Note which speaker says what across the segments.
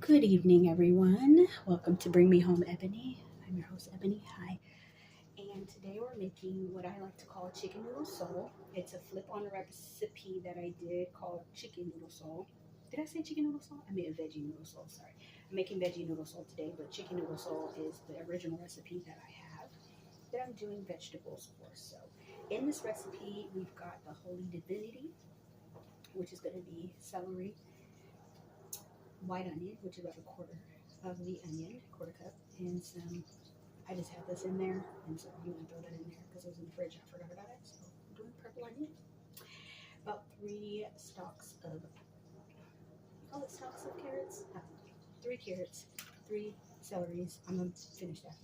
Speaker 1: Good evening, everyone. Welcome to Bring Me Home Ebony. I'm your host, Ebony. Hi. And today we're making what I like to call a chicken noodle sole. It's a flip on a recipe that I did called chicken noodle sole. Did I say chicken noodle sole? I made a veggie noodle sole, sorry. I'm making veggie noodle sole today, but chicken noodle sole is the original recipe that I have that I'm doing vegetables for. So in this recipe, we've got the holy divinity, which is going to be celery, white onion, which is about a quarter of the onion, quarter cup, and some. I just have this in there, and so I'm gonna throw that in there because it was in the fridge. I forgot about it, so I'm doing purple onion. About 3 stalks of, you call it stalks of carrots? 3 carrots, 3 celeries. I'm gonna finish that.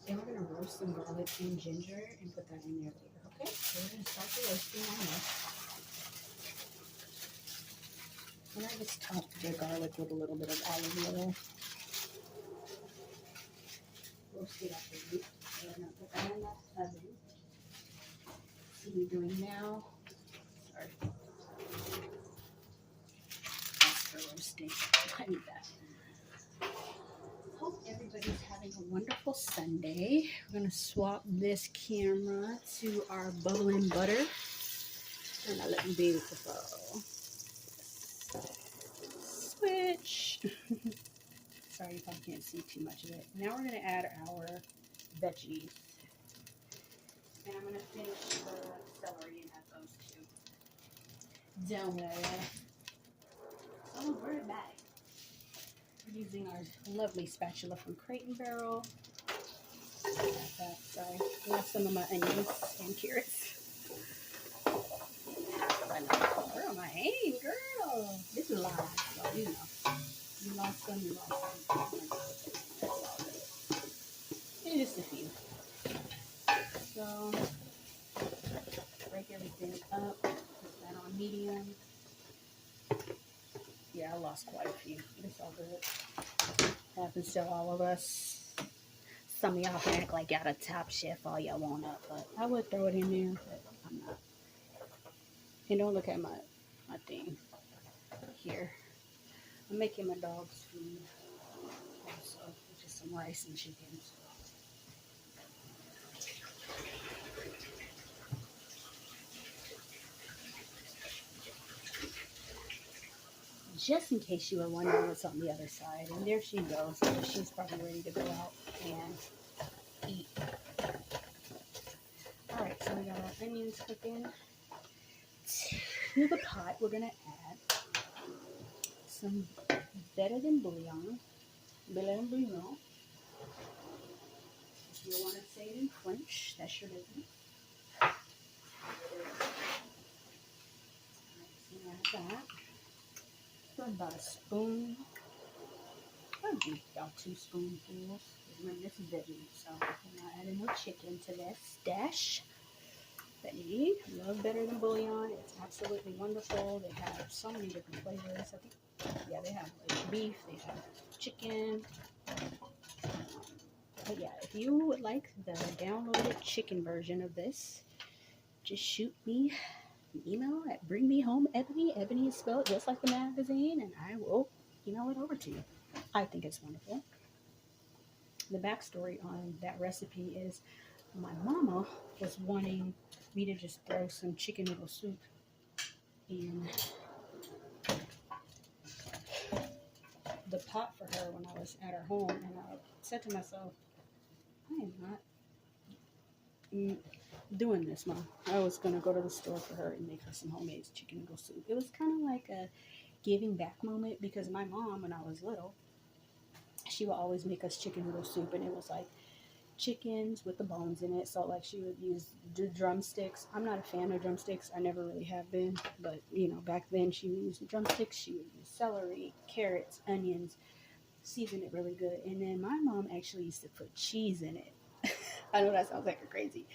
Speaker 1: Then we're gonna roast some garlic and ginger and put that in there later. Okay, so we're gonna start the roasting on this. And I just topped the garlic with a little bit of olive oil. Roast it up a bit. We're going to put that in the oven. See what we're doing now. Sorry. That's for roasting. I need that. Hope everybody's having a wonderful Sunday. We're going to swap this camera to our bubbling butter. And I'll let you be beautiful. Switch. Sorry if I can't see too much of it. Now we're going to add our veggies. And I'm going to finish the celery and add those too. Don't worry. So we're back. We're using our lovely spatula from Crate and Barrel. Sorry. Lost some of my onions and carrots. Where am I aiming, girl? This is live, so you know. You lost some, you lost some. That's all good. And just a few. So, break everything up. Put that on medium. Yeah, I lost quite a few. It's all good. Happens to all of us. Some of y'all can act like y'all the top chef all y'all want up, but I would throw it in there, but I'm not. And don't look at my thing here. I'm making my dog's food also, which is some rice and chicken. Just in case you were wondering what's on the other side. And there she goes. So she's probably ready to go out and eat. Alright, so we got our onions cooking. To the pot, we're going to add some better than bouillon. If you want to say it in French, that's your business. Alright, so add that. About a spoon. I'll do about 2 spoonfuls. Remember, this is veggie, so I'm not adding no chicken to this dash. Veggie, love better than bouillon. It's absolutely wonderful. They have so many different flavors. I think, yeah, they have like beef, they have chicken. But yeah, if you would like the downloaded chicken version of this, just shoot me an email at Bring Me Home Ebony. Ebony is spelled just like the magazine, and I will email it over to you. I think it's wonderful. The backstory on that recipe is my mama was wanting me to just throw some chicken noodle soup in the pot for her when I was at her home, and I said to myself, I am not doing this, Mom. I was going to go to the store for her and make her some homemade chicken noodle soup. It was kind of like a giving back moment because my mom, when I was little, she would always make us chicken noodle soup, and it was like chickens with the bones in it. So like she would use drumsticks. I'm not a fan of drumsticks. I never really have been, but you know, back then she would use drumsticks. She would use celery, carrots, onions, season it really good. And then my mom actually used to put cheese in it. I know that sounds like a crazy,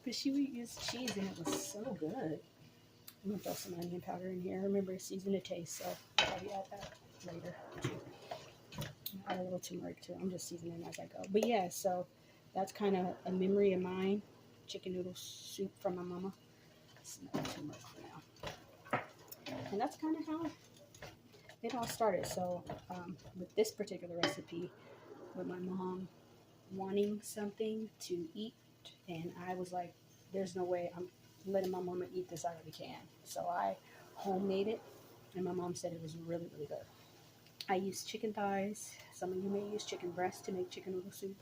Speaker 1: but she would use cheese and it was so good. I'm gonna throw some onion powder in here. Remember, season to taste, so I'll probably add that later too. Add a little turmeric too. I'm just seasoning as I go. But yeah, so that's kind of a memory of mine. Chicken noodle soup from my mama. It's not turmeric for now. And that's kind of how it all started. So with this particular recipe, with my mom wanting something to eat, and I was like, there's no way I'm letting my mama eat this out of the can. So I homemade it, and my mom said it was really, really good. I used chicken thighs. Some of you may use chicken breast to make chicken noodle soup,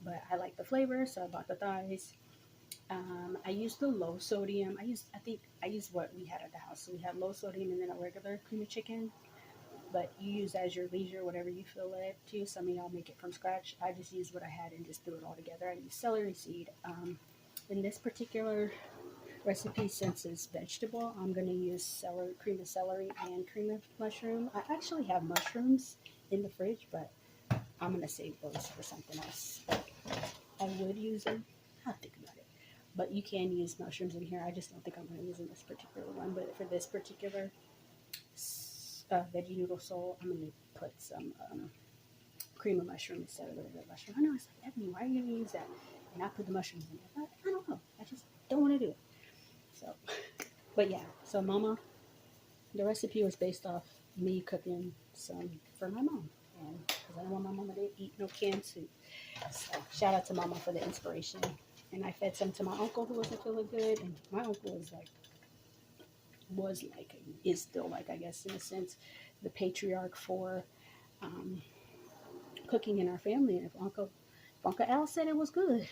Speaker 1: but I like the flavor, so I bought the thighs. I used the low sodium. I think I used what we had at the house. So we had low sodium and then a regular cream of chicken. But you use as your leisure, whatever you feel led to. Some of y'all make it from scratch. I just used what I had and just threw it all together. I used celery seed. In this particular recipe, since it's vegetable, I'm going to use celery, cream of celery and cream of mushroom. I actually have mushrooms in the fridge, but I'm going to save those for something else. I would use them. I'll think about it. But you can use mushrooms in here. I just don't think I'm going to use in this particular one. But for this particular veggie noodle soul, I'm going to put some cream of mushroom instead of the regular mushroom. I know, it's like, Ebony, why are you going to use that? And I put the mushrooms in there. But I don't know. I just don't want to do it. So, but yeah. So Mama, the recipe was based off me cooking some for my mom. And because I don't want my mama to eat no canned soup. So shout out to Mama for the inspiration. And I fed some to my uncle who wasn't feeling good. And my uncle is still like, I guess, in a sense, the patriarch for cooking in our family. And if Uncle Al said it was good,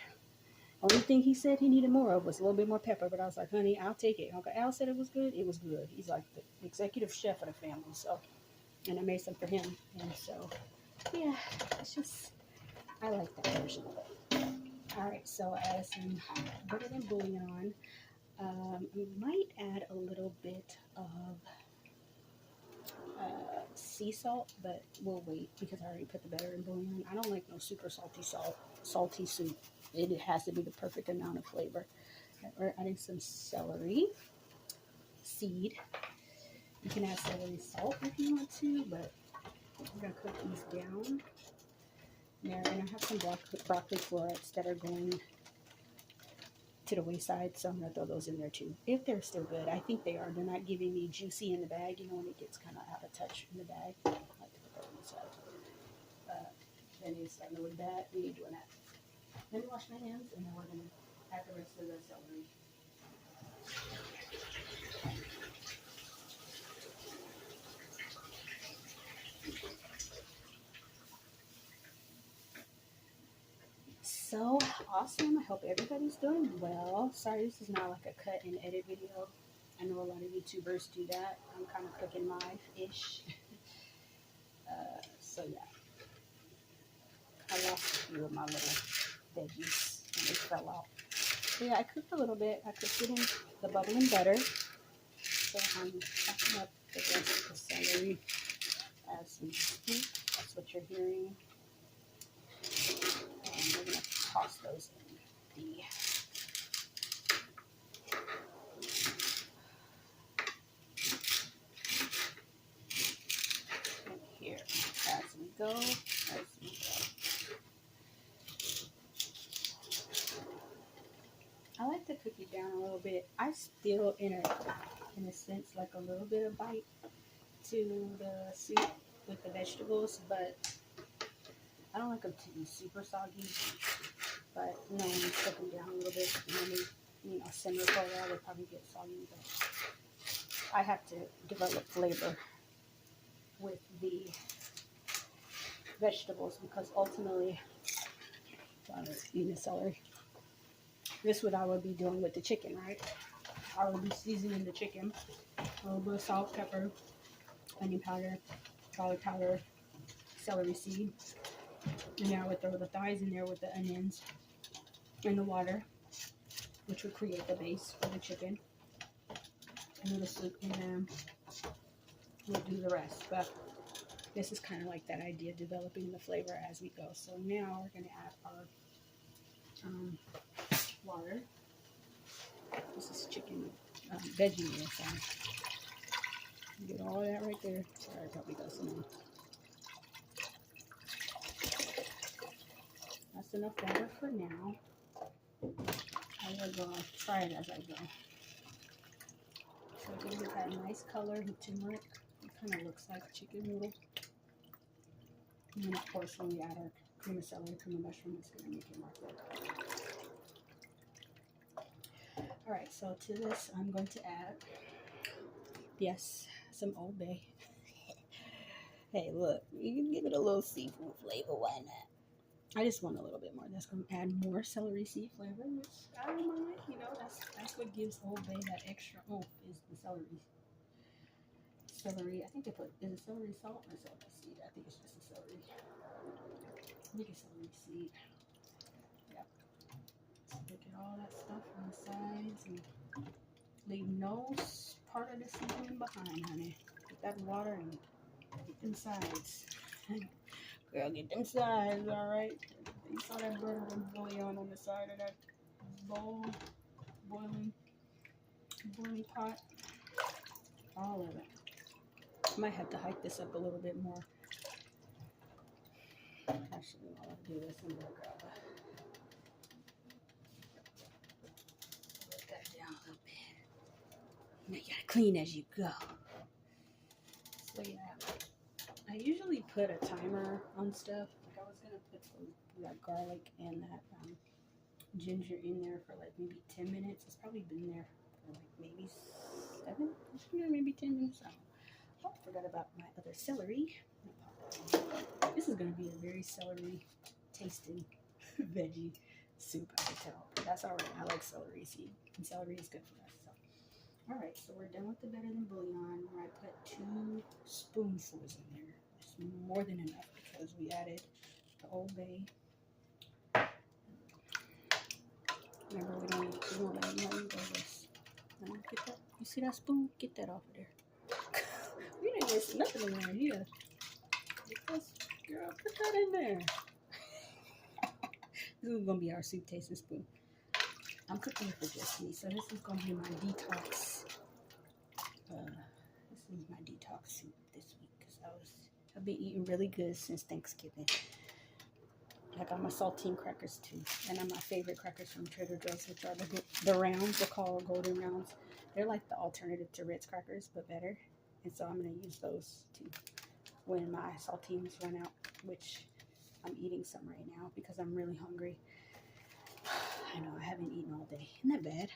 Speaker 1: only thing he said he needed more of was a little bit more pepper. But I was like, honey, I'll take it. Uncle Al said it was good. It was good. He's like the executive chef of the family. So, and I made some for him. And so, yeah, it's just, I like that version of it. All right, so as I'm putting in bouillon on, I might add a little bit of sea salt, but we'll wait because I already put the butter in bouillon. I don't like no super salty soup. It has to be the perfect amount of flavor. We're adding some celery seed. You can add celery salt if you want to, but we're gonna cook these down. There, and I have some broccoli florets that are going to the wayside, so I'm gonna throw those in there too. If they're still good, I think they are. They're not giving me juicy in the bag. You know, when it gets kind of out of touch in the bag. I like to put that on the side. Then it's starting to look bad. We ain't doing that. Let me wash my hands, and then we're gonna add the rest of the celery. So awesome. I hope everybody's doing well. Sorry, this is not like a cut and edit video. I know a lot of YouTubers do that. I'm kind of cooking live-ish. So yeah. I lost a few of my little veggies and they fell out. So yeah, I cooked a little bit. I cooked it in the bubbling butter. So I'm chopping up the rest of the celery as we speak. That's what you're hearing. And we're going to toss those in the here as we go. I like to cook it down a little bit. I still, in a sense, like a little bit of bite to the soup with the vegetables, but I don't like them to be super soggy. But you know, when you cook them down a little bit, and then they, simmer for a while, they probably get soggy. But I have to develop flavor with the vegetables because ultimately, eating the celery. This is what I would be doing with the chicken, right? I would be seasoning the chicken, a little bit of salt, pepper, onion powder, garlic powder, celery seed, and then I would throw the thighs in there with the onions and the water, which would create the base for the chicken, and then the soup, and then we'll do the rest. But this is kind of like that idea, developing the flavor as we go. So now we're going to add our water. This is chicken veggie meal. So get all that right there. Sorry, I probably got some. That's enough water for now. I will go try it as I go. So give it that nice color and turmeric. kind of looks like chicken noodle. And then of course when we add our cream of celery, cream of mushroom, it's going to make it more flavor. Alright, so to this I'm going to add, yes, some Old Bay. Hey, look, you can give it a little seafood flavor, why not? I just want a little bit more. That's going to add more celery seed flavor, which I don't mind. You know, that's what gives Old Bay that extra oomph, is the celery. Celery, I think they put, is it celery salt or celery seed? I think it's just a celery. I think it's celery seed. Yep. So look at all that stuff on the sides and leave no part of the seasoning behind, honey. Get that water and get them sides. Girl, get them sides, alright? You saw that burning bouillon on the side of that bowl, boiling pot. All of it. Might have to hike this up a little bit more. Actually, while I do this, I'm gonna grab that down a little bit. Now you gotta clean as you go. So yeah, I usually put a timer on stuff. Like I was gonna put that garlic and that ginger in there for like maybe 10 minutes. It's probably been there for like maybe 7, maybe 10 minutes. Oh, I forgot about my other celery. This is going to be a very celery tasting veggie soup, I can tell. That's alright. I like celery seed, and celery is good for us. So, alright, so we're done with the better than bouillon, where I put 2 spoonfuls in there. It's more than enough because we added the Old Bay. Remember, we don't let nothing go this. Now, get that. You see that spoon? Get that off of there. We didn't waste nothing in there here. Girl, put that in there. This is gonna be our soup tasting spoon. I'm cooking for just me, so this is gonna be my detox. This is my detox soup this week because I've been eating really good since Thanksgiving. I got my saltine crackers too, and my favorite crackers from Trader Joe's, which are the rounds. They're called golden rounds. They're like the alternative to Ritz crackers, but better. And so I'm gonna use those too when my saltines run out, which I'm eating some right now because I'm really hungry. I know, I haven't eaten all day. Isn't that bad?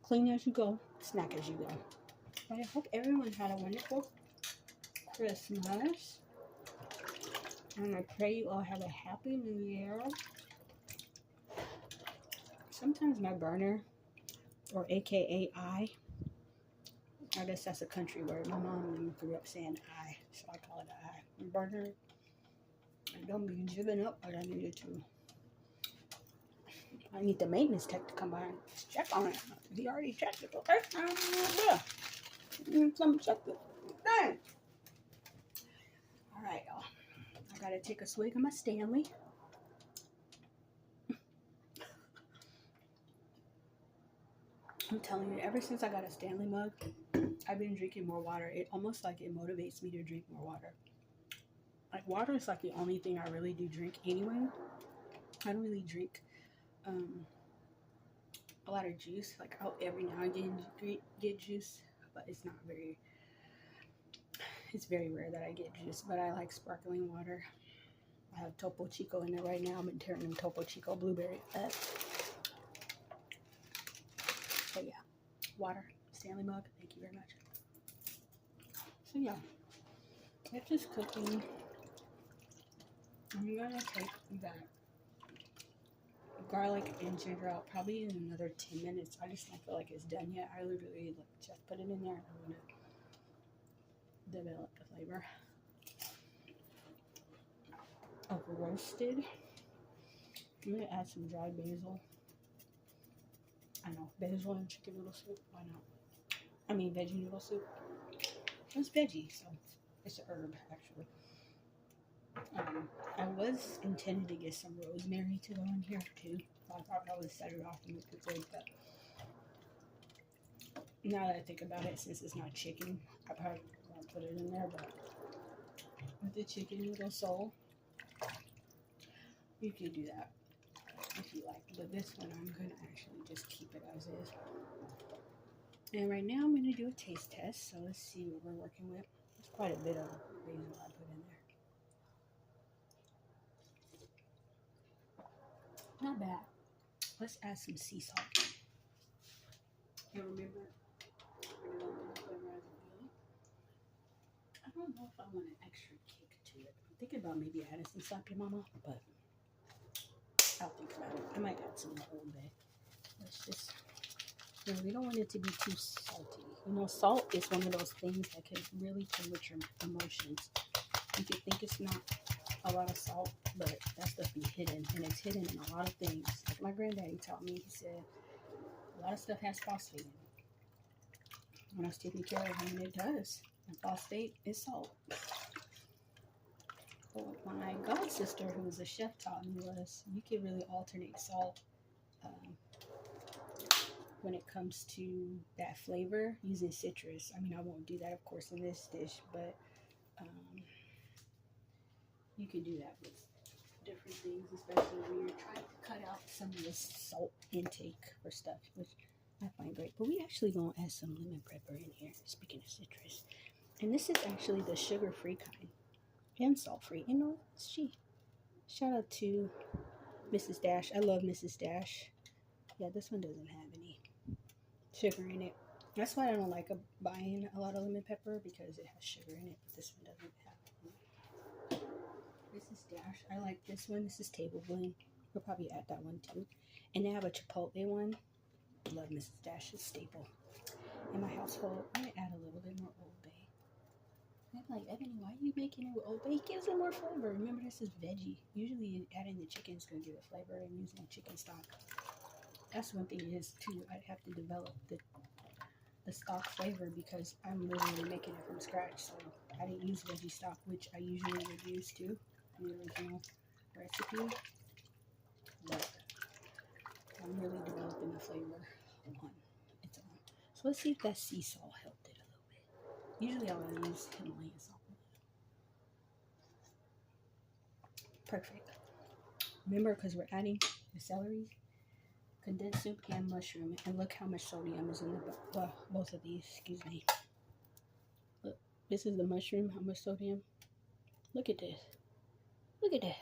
Speaker 1: Clean as you go, snack as you go. But I hope everyone had a wonderful Christmas. And I pray you all have a happy new year. Sometimes my burner, or AKA I guess that's a country word. My mom grew up saying I, so I call it I. Burner, I don't be giving up what I needed to. I need the maintenance tech to come by and check on it. He already checked it the first time. Some check it. Dang. Alright, y'all. I gotta take a swig of my Stanley. I'm telling you, ever since I got a Stanley mug, I've been drinking more water. It almost like it motivates me to drink more water. Like, water is like the only thing I really do drink anyway. I don't really drink a lot of juice. Like, I'll every now and again get juice, but it's very rare that I get juice. But I like sparkling water. I have Topo Chico in there right now. I've been tearing them Topo Chico blueberry up. So yeah, water, Stanley mug, thank you very much. So yeah, it's just cooking. I'm gonna take that garlic and ginger out probably in another 10 minutes. I just don't feel like it's done yet. I literally just put it in there and I'm gonna develop the flavor of roasted. I'm gonna add some dried basil. I know, basil and chicken noodle soup, why not? I mean, veggie noodle soup. It's veggie, so it's a herb, actually. I was intending to get some rosemary to go in here, too. I thought I would set it off and make it good, but now that I think about it, since it's not chicken, I probably won't put it in there, but with the chicken noodle soul, you could do that. if you like. But this one, I'm going to actually just keep it as is. And right now, I'm going to do a taste test. So let's see what we're working with. There's quite a bit of basil I put in there. Not bad. Let's add some sea salt. And remember, we're going to flavor as we go. I don't know if I want an extra kick to it. I'm thinking about maybe adding some sake, mama, but I'll think about it. I might add some more Old Bay. Let's just, you know, we don't want it to be too salty. You know, salt is one of those things that can really play with your emotions. You can think it's not a lot of salt, but that stuff be hidden, and it's hidden in a lot of things. Like my granddaddy taught me, he said, a lot of stuff has phosphate in it. When I was taking care of him, it does. And phosphate is salt. But what my god sister, who was a chef, taught me was you can really alternate salt when it comes to that flavor using citrus. I mean, I won't do that, of course, in this dish, but you can do that with different things, especially when you're trying to cut out some of this salt intake for stuff, which I find great. But we actually gonna add some lemon pepper in here, speaking of citrus. And this is actually the sugar-free kind and salt-free. You know, she. Shout out to Mrs. Dash. I love Mrs. Dash. Yeah, this one doesn't have any sugar in it. That's why I don't like buying a lot of lemon pepper, because it has sugar in it, but this one doesn't have it. Mrs. Dash. I like this one. This is table blend. We'll probably add that one too. And they have a chipotle one. I love Mrs. Dash's staple. In my household, I'm going to add a little bit more Old Bay. I'm like, Ebony, why are you making it with Old Bay? It gives it more flavor. Remember, this is veggie. Usually adding the chicken is going to give it flavor, and using chicken stock. That's one thing is, too, I'd have to develop the stock flavor, because I'm literally making it from scratch. So I didn't use veggie stock, which I usually would use too in the original recipe. But I'm really developing the flavor on its own. So let's see if that sea salt helped it a little bit. Usually I would use Himalayan salt. Perfect. Remember, because we're adding the celery, condensed soup, and mushroom. And look how much sodium is in the both of these. Excuse me. Look, this is the mushroom. How much sodium? Look at this. Look at that.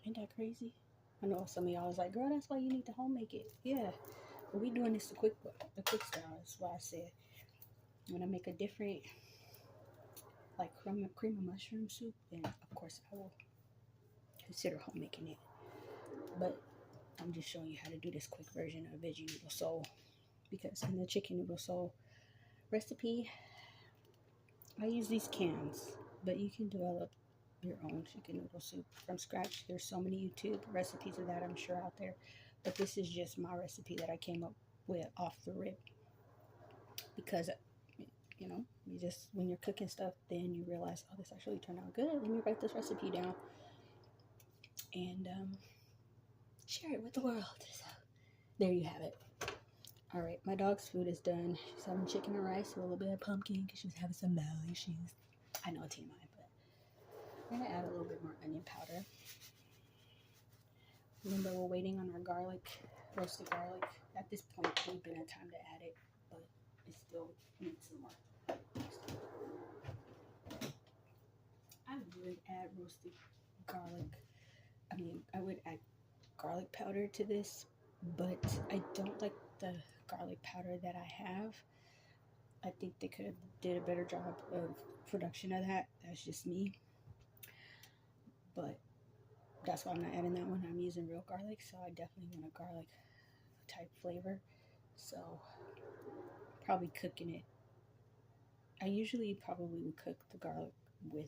Speaker 1: Ain't that crazy? I know some of y'all was like, girl, that's why you need to home make it. Yeah. But we doing this the quick style. That's why I said when I make a different, like cream of mushroom soup, then of course I will consider home making it. But I'm just showing you how to do this quick version of veggie noodle soul, because in the chicken noodle soul recipe, I use these cans, but you can develop your own chicken noodle soup from scratch. There's so many YouTube recipes of that, I'm sure, out there, but this is just my recipe that I came up with off the rip, because you know, you just, when you're cooking stuff, then you realize, oh, this actually turned out good. Let me write this recipe down and share it with the world. So there you have it. All right, my dog's food is done. She's having chicken and rice with a little bit of pumpkin because she was having some bowel issues. I know, TMI, but I'm gonna add a little bit more onion powder. Remember, we're waiting on our garlic, roasted garlic. At this point, it would have been a time to add it, but it still needs some more. I would add roasted garlic. I would add garlic powder to this, but I don't like the garlic powder that I have. I think they could have did a better job of production of that. That's just me. But that's why I'm not adding that one. I'm using real garlic, so I definitely want a garlic type flavor. So probably cooking it. I usually probably would cook the garlic with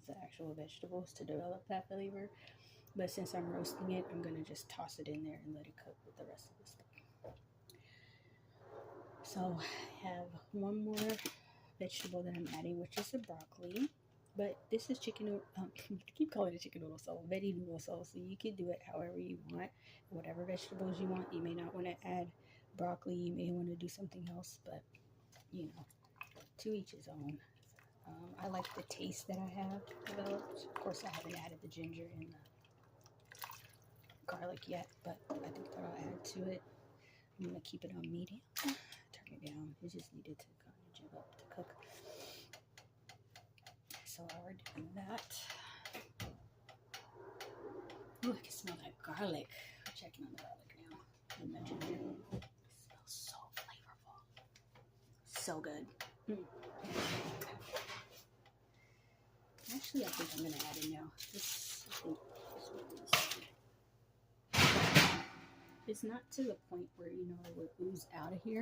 Speaker 1: the actual vegetables to develop that flavor. But since I'm roasting it, I'm going to just toss it in there and let it cook with the rest of the stuff. So I have one more vegetable that I'm adding, which is the broccoli. But this is chicken noodle, I keep calling it chicken noodle soul, veggie noodle soul. So you can do it however you want, whatever vegetables you want. You may not want to add broccoli. You may want to do something else, but you know, to each his own. I like the taste that I have developed. Of course, I haven't added the ginger and garlic yet, but I think that I'll add to it. I'm gonna keep it on medium. Turn it down. It just needed to kind of jump up to cook. So while we're doing that, ooh, I can smell that garlic. We're checking on the garlic now. And the ginger. It smells so flavorful. So good. Actually, I think I'm gonna add it now. It's not to the point where, you know, it would ooze out of here.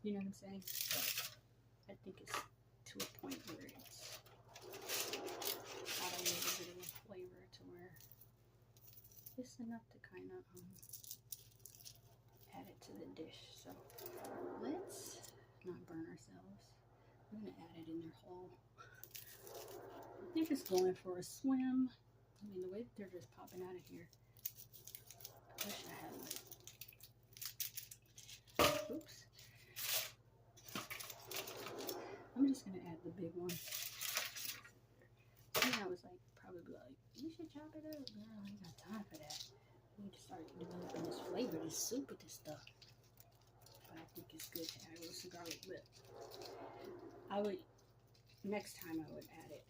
Speaker 1: You know what I'm saying? But I think it's to a point where it's got a little bit of a flavor to where it's enough to kind of add it to the dish. So let's not burn ourselves. I'm gonna add it in there whole. They're just going for a swim. I mean, the way that they're just popping out of here. I wish I had like. Oops. I'm just gonna add the big one. And I was like, probably like, you should chop it up. Girl, I ain't got time for that. We need to start developing this flavor, this soup with this stuff. But I think it's good to add roasted garlic. But next time I would add it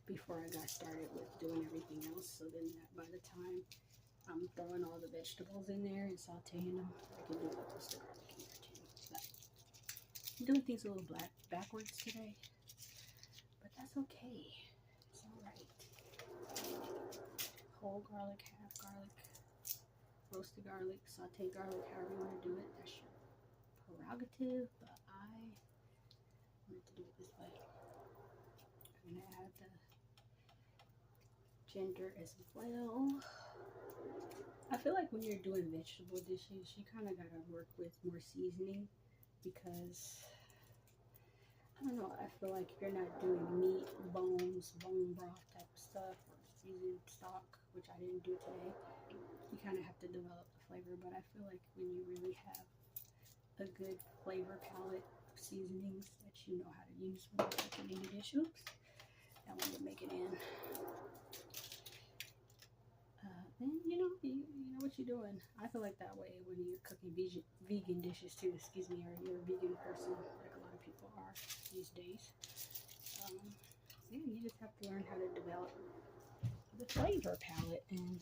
Speaker 1: before I got started with doing everything else. So then that by the time I'm throwing all the vegetables in there and sauteing them, I can do like roasted garlic in there too. But I'm doing things a little backwards today, but that's okay. It's all right. Whole garlic, half garlic, roasted garlic, sauteed garlic, however you want to do it. That's your prerogative, but I wanted to do it this way. I'm gonna add the ginger as well. I feel like when you're doing vegetable dishes, you kind of got to work with more seasoning because, I don't know, I feel like if you're not doing meat, bones, bone broth type of stuff, or seasoned stock, which I didn't do today, you kind of have to develop the flavor. But I feel like when you really have a good flavor palette of seasonings that you know how to use when you're cooking any dish, oops, that one to make it in. Then you know what you're doing. I feel like that way when you're cooking vegan dishes too, excuse me, or you're a vegan person, like a lot of people are these days. Yeah, you just have to learn how to develop the flavor palette, and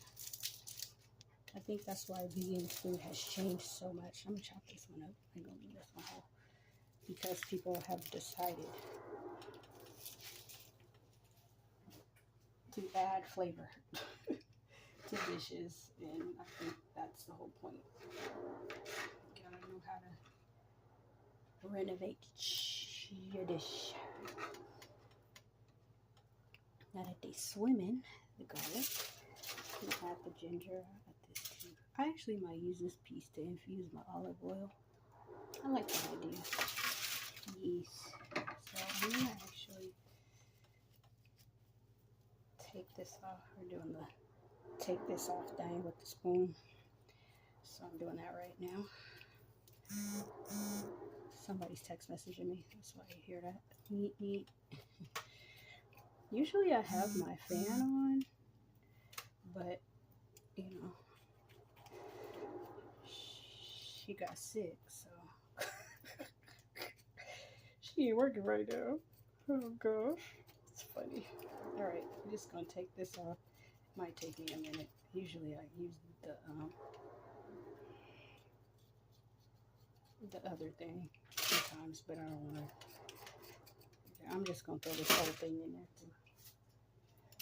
Speaker 1: I think that's why vegan food has changed so much. I'm gonna chop this one up. I'm gonna leave this one whole because people have decided to add flavor to dishes, and I think that's the whole point. You gotta know how to renovate your dish. Now that they swimming, the garlic, you add the ginger. I got this too. I actually might use this piece to infuse my olive oil. I like that idea. Yes. So I'm gonna actually take this off. We're doing the take this off dang with the spoon. So I'm doing that right now. Somebody's text messaging me. That's why you hear that. Neat, neat. Usually I have my fan on, but you know, she got sick, so she ain't working right now. Oh gosh, it's funny. All right, I'm just gonna take this off. Might take me a minute. Usually I use the other thing sometimes, but I don't want to. I'm just gonna throw this whole thing in there too.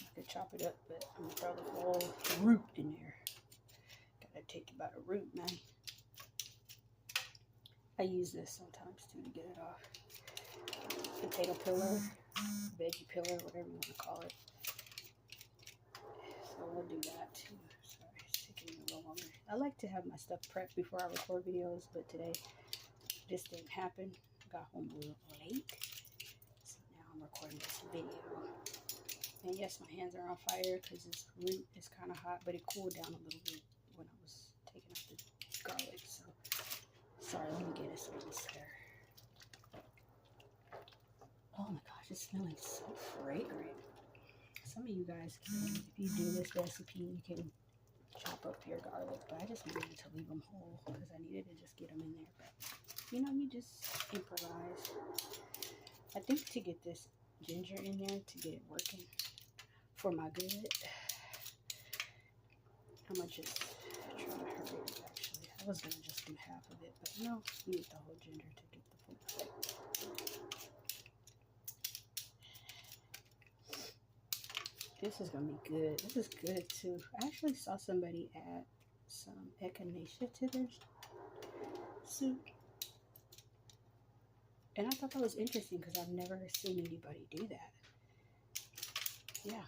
Speaker 1: I could chop it up, but I'm gonna throw the whole root in there. Gotta take it by the root, man. I use this sometimes too to get it off. Potato peeler, veggie peeler, whatever you want to call it. So we'll do that too. Sorry, it's taking me a little longer. I like to have my stuff prepped before I record videos, but today this didn't happen. Got home a little late, so now I'm recording this video. And yes, my hands are on fire because this root is kind of hot, but it cooled down a little bit when I was taking out the garlic. So sorry, let me get a sweet stir. Oh my gosh, it's smelling so fragrant. Some of you guys can, if you do this recipe, you can chop spoke pure garlic, but I just needed to leave them whole because I needed to just get them in there. But you know, you just improvise. I think to get this ginger in there, to get it working for my good, I'm gonna just try to hurry it up. Actually, I was gonna just do half of it, but no, you need the whole ginger to get the full effect. This is gonna be good. This is good too. I actually saw somebody add some echinacea to their soup, and I thought that was interesting because I've never seen anybody do that. Yeah,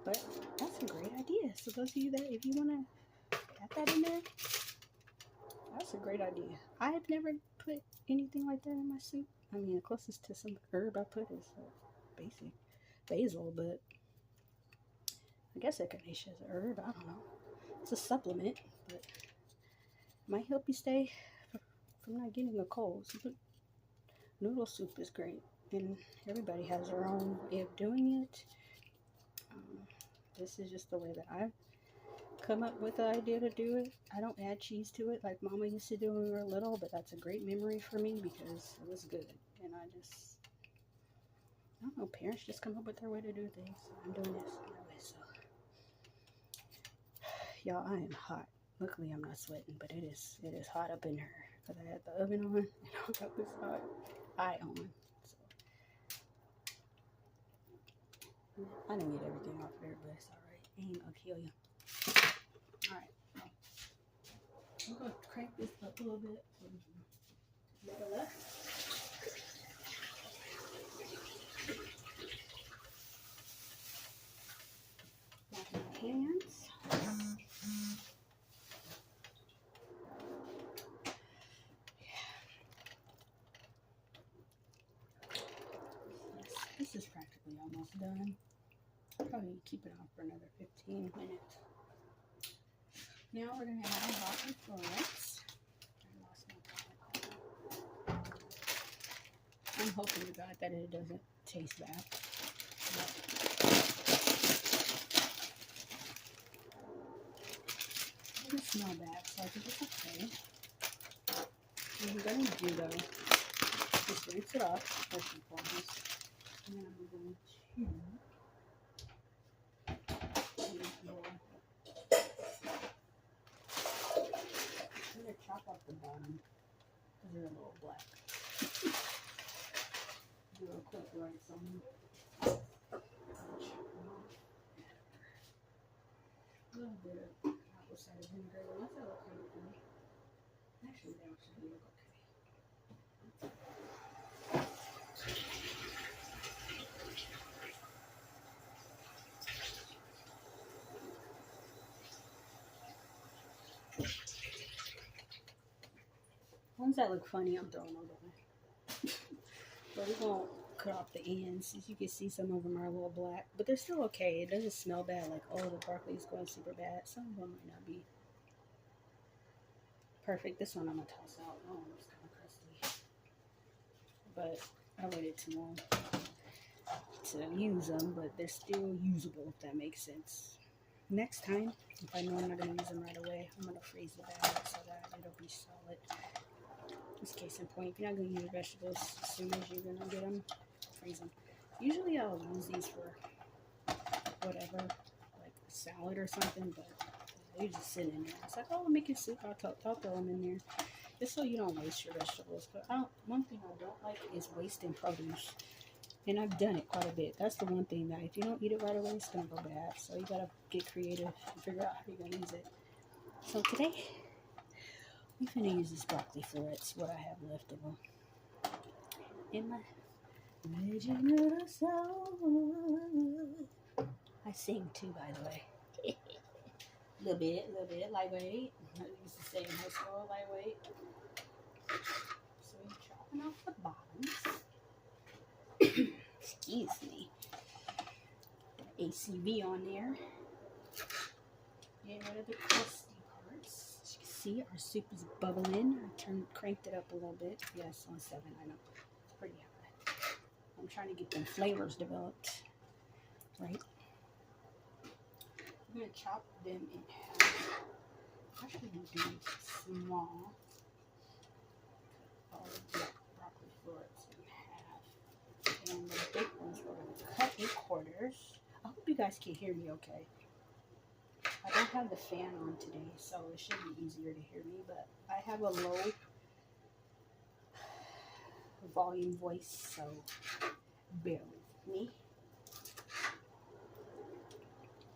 Speaker 1: but that's a great idea. So those of you that, if you wanna add that in there, that's a great idea. I have never put anything like that in my soup. I mean, the closest to some herb I put is basic basil, but I guess echinacea is a herb. I don't know. It's a supplement, but it might help you stay from not getting a cold. So noodle soup is great, and everybody has their own way of doing it. This is just the way that I've come up with the idea to do it. I don't add cheese to it like Mama used to do when we were little, but that's a great memory for me because it was good. And I don't know, parents just come up with their way to do things. So I'm doing this my way. So, y'all, I am hot. Luckily, I'm not sweating, but it is hot up in here because I had the oven on and I got this hot eye on. So I didn't get everything off there, but it's alright. It ain't gonna kill you. Alright. I'm gonna crank this up a little bit. Wash my hands. This is practically almost done. Probably keep it on for another 15 minutes. Now we're going to add our broccoli florets. I'm hoping to God that it doesn't taste bad. It doesn't smell bad, so I think it's okay. What I'm going to do though, just rinse it off first and foremost. And then I'm going to chop off the bottom because they're a little black. Do a quick right some. A little bit of apple cider vinegar. Once I look really good. Actually, they actually look okay. Ones that look funny, I'm throwing them away. But we're going to cut off the ends. As you can see, some of them are a little black. But they're still okay. It doesn't smell bad. Like, oh, the broccoli is going super bad. Some of them might not be perfect. This one I'm going to toss out. Oh, it's kind of crusty. But I waited too long to use them. But they're still usable, if that makes sense. Next time, if I know I'm not going to use them right away, I'm going to freeze the bag so that it'll be solid. This case in point, if you're not going to use your vegetables as soon as you're going to get them, freeze them. Usually I'll use these for whatever, like a salad or something, but they just sit in there. It's like, oh, I'm making soup, I'll throw them in there. Just so you don't waste your vegetables. But one thing I don't like is wasting produce. And I've done it quite a bit. That's the one thing that if you don't eat it right away, it's going to go bad. So you got to get creative and figure out how you're going to use it. So today, I'm finna use this broccoli florets, what I have left of them, in my Veggie noodle soup. I sing too, by the way. little bit, lightweight. I used to say in high school, lightweight. So we're chopping off the bottoms. Excuse me. ACV on there. Get rid of the crusty parts. As you can see, our soup is bubbling. I cranked it up a little bit. Yes, on 7, I know. It's pretty high. I'm trying to get them flavors developed. Right? I'm going to chop them in half. I should do small. All of the broccoli florets in half. And the big ones we're going to cut in quarters. I hope you guys can hear me okay. I don't have the fan on today, so it should be easier to hear me, but I have a low volume voice, so bear with me.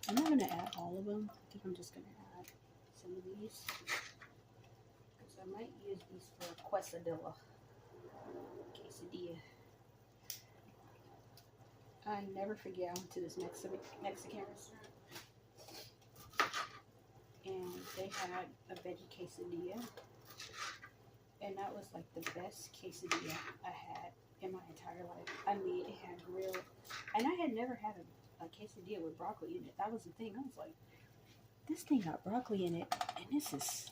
Speaker 1: I'm not going to add all of them. I think I'm just going to add some of these, because I might use these for a quesadilla, quesadilla. I never forget, I went to this Mexican restaurant, and they had a veggie quesadilla, and that was like the best quesadilla I had in my entire life. I mean, it had grilled, and I had never had a quesadilla with broccoli in it. That was the thing. I was like, this thing got broccoli in it, and this is